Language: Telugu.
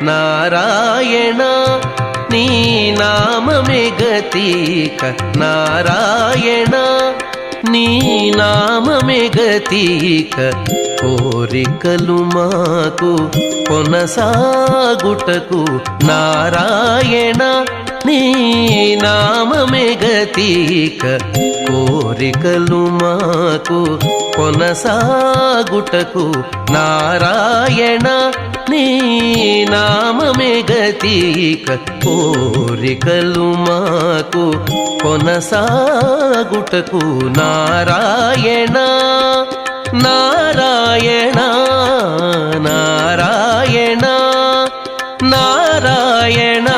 నారాయణ నీ నామమే గతిక నారాయణ నీ నామమే గతిక కోరికలు మాకు కొనసాగుటకు నారాయణ నీ నామమే గతిక కోరికలు మాకు కొనసాగుటకు నారాయణ నీ నామమే గతిక కోరికలు మాకు కొనసాగుటకు నారాయణ నారాయణ నారాయణ నారాయణ